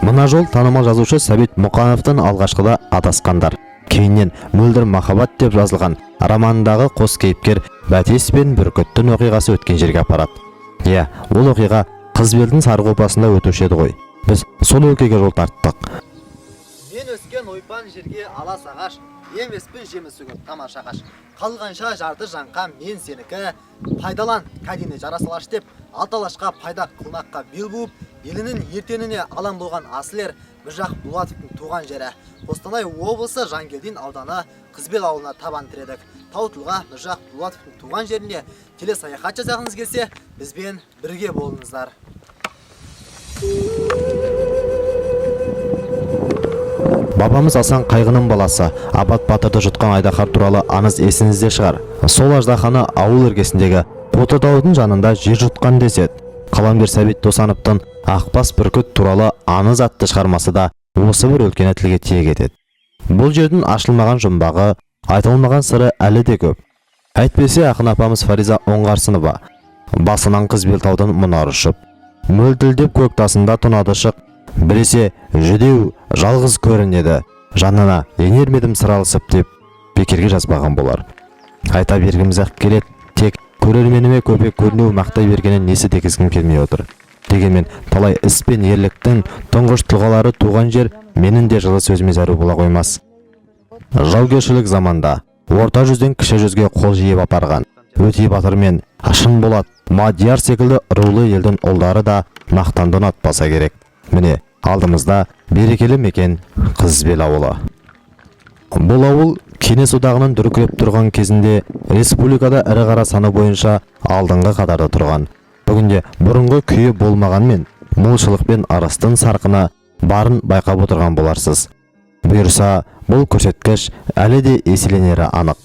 Мына жол танымал жазушы Сәбит Мұқановтың алғашқыда адасқандар, кейіннен мөлдір махаббат деп жазылған романындағы қос кейіпкер Бәтес пен Бүркіттің оқиғасы өткен жерге апарады. Ол оқиға Қызбелдің Сарықопасында өтуші еді ғой. Біз сол өлкеге жол тарттық. Мен өскен ойпан жерге алас ағаш, емеспін жемісі көп тамаша ағаш. Қалғанша жарды жанқа мен сенікі, пайдалан кәдені жара салаш деп, алталашқа пайда қылмаққа бел буып, елінің ертеңіне алаң болған асылер Міржақ Дулатовтың туған жері. Қостанай облысы Жангелдин ауданы Қызбел ауылына табан тіредік. Таутылға Міржақ Дулатовтың туған жеріне телесаяхат жасағыңыз келсе, бізбен бірге болыңыздар. Бабамыз Асан Қайғының баласы Абат Батырды жұтқан Айдаһар туралы аңыз есіңізде шығар. Сол аждаһаны ауыл іргесіндегі Бота таудың жанында жер жұтқан деседі. Қаламгер Сәбит Досановтың Ақбас Бүркіт туралы аңыз атты шығармасы да осы бір өлкені тілге тиек етеді. Бұл жердің ашылмаған жұмбағы, айтылмаған сыры әлі де көп. Әйтпесе ақын апамыз Фариза Оңғарсынова басынан Қызбел таудың мұнары ұшып, мөлтілдеп көк тасында тұнады шық, біресе жүдеу жалғыз көрінеді, жанына енермедім сыралысып деп бекерге жазбаған болар. Айта бергіміз ақ келеді, тек көрерменіме көпе көрінеу мақтай бергенін несі дегізгім келмей отыр. Дегенмен талай іс пен ерліктің тұңғыш тұлғалары туған жер менің де жылы сөзіме зәру бола қоймас. Жаугершілік заманда орта жүзден кіші жүзге қол жиып апарған Өтей Батыр мен Шын Болат, Мадияр секілді рулы елдің ұлдары да мақтанды ұнатпаса керек. Міне алдымызда берекелі мекен Қызбел ауылы. Бұл ауыл Кеңес одағының дүркіреп тұрған кезінде республикада ірі қара саны бойынша алдыңғы қатарда тұрған. Бүгінде бұрынғы күйі болмағанмен молшылық пен арыстың сарқына барын байқап отырған боларсыз. Бұйырса, бұл көрсеткіш әлі де еселенері анық.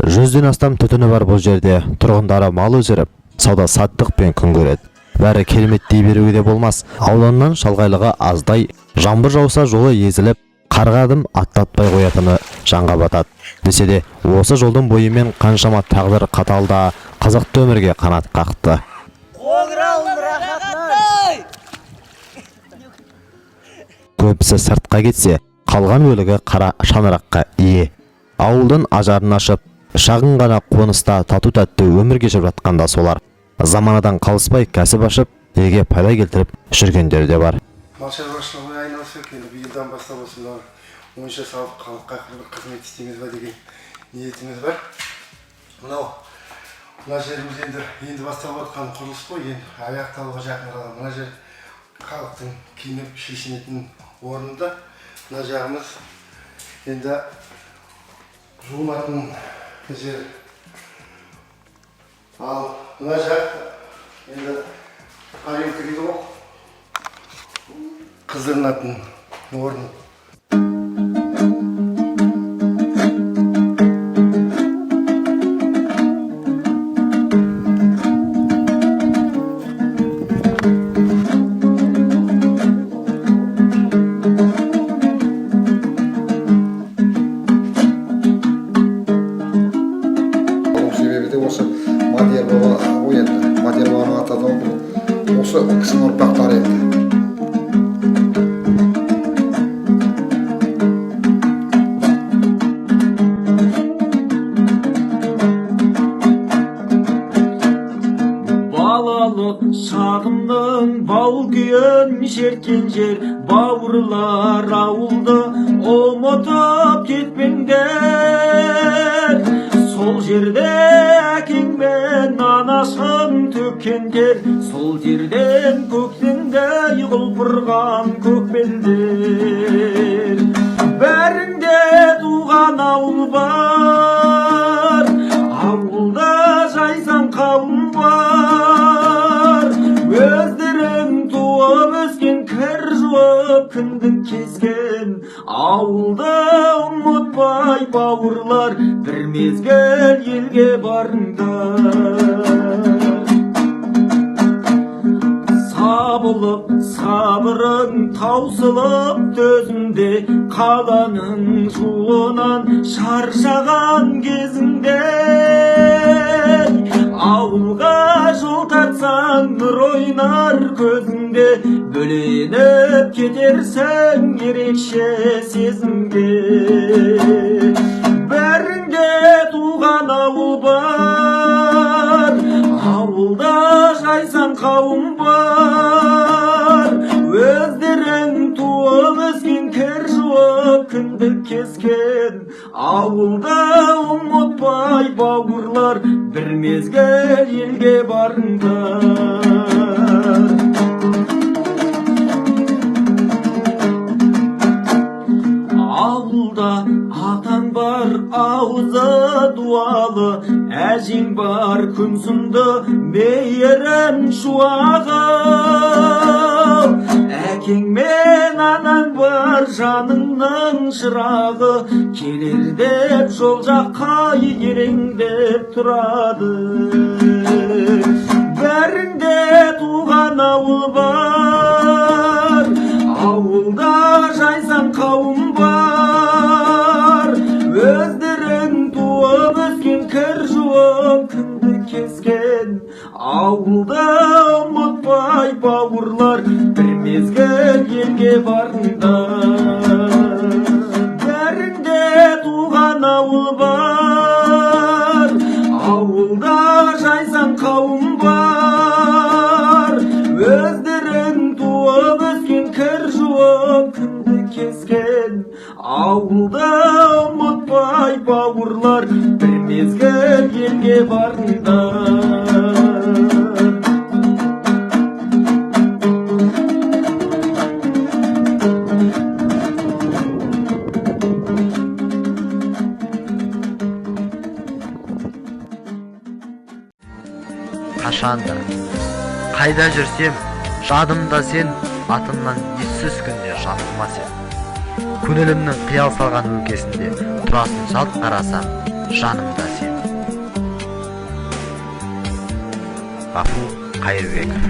100-ден астам түтіні бар бұл жерде тұрғындары мал өсіріп, сауда-саттық пен күн көреді. Бәрі керемет дей беруге де болмас. Ауданнан шалғайлығы аздай, жаңбыр жауса жолы езіліп, қарғадым аттатпай қоятыны жанға батады. Десе де, осы жолдың бойымен қаншама тағдыр қаталда қызықты өмірге қанат қақты. Көбісі сыртқа кетсе, қалған бөлігі қара шаңыраққа ие. Ауылдың ажарын ашып, шағын ғана қоныста тату-тәтті өмір кешіп жатқанда солар. Заманадан қалыспай кәсіп ашып, елге пайда келтіріп жүргендер де бар. Мал шаруашылығына айналысып, енді биылдан бастап осындай ойынша салып халыққа қызмет істейміз ба деген ниетіміз бар. Мына жеріміз енді бастап отқан құрылыс қой, енді аяқталуға жақын қалған. Мына жер халықтың киініп шешінетін орнында. Мына жағымыз енді жуынатын жер. Ал мына жақ енді қариымқы дейді ғой, қыздырынатын орын. Себебі де осы Мадияр баба ғой енді. Мадияр бабаның атады осы кісінің ұрпақтары енді. Шағымның бау күйін шерткен жер, бауырлар ауылды ұмытып кетпеңдер. Сол жерде әкең мен анашың төккен тер, сол жерден көктемде құлпырған көкбелдер. Бәрінде туған ауыл бар, ауылда жайсаң қауым бар. Өздерің туып өскен, кір жуып күндік кезген, ауылды ұмытпай бауырлар, бір мезгіл елге барыңдар. Сабылып сабырың таусылып төзінде, қаланың жуынан шаршаған кезіңде, ауылға жол тартсаң нұр ойнар көзіңде, бөленіп кетерсің ерекше сезімге. Бәрінде туған ауыл бар, ауылда жайсан қауым бар. Өздерің туып өскен, кір жуып кіндік кескен, ауылда ұмытпай бауырлар, бір мезгіл елге барыңдар. Ауылда атаң бар, аузы дуалы, әжең бар, күн сынды мейірім шуағы. Әкең мен анаң бар, жаныңның шырағы, келер деп жол жаққа ереңдеп тұрады. Бәрінде туған ауыл бар, ауылда жайсан қауым бар. Өздерің туып өскен, кір жуып кіндік кескен, ауылда ұмытпай бауырлар, бір мезгіл елге барыңдар. Бәрінде туған ауыл бар, ауылда жайсан қауым бар. Өздерің туып өскен, кір жуып кіндік кескен, ауылда ұмытпай бауырлар, бір мезгіл елге барыңдар. Қашанда, қайда жүрсем, жадымда сен, атымнан ессіз күнде жатырма сен. Көңілімнің қиял салған өлкесінде тұрасың жалт қарасам, жанымда сен. Ғафу Қайырбеков.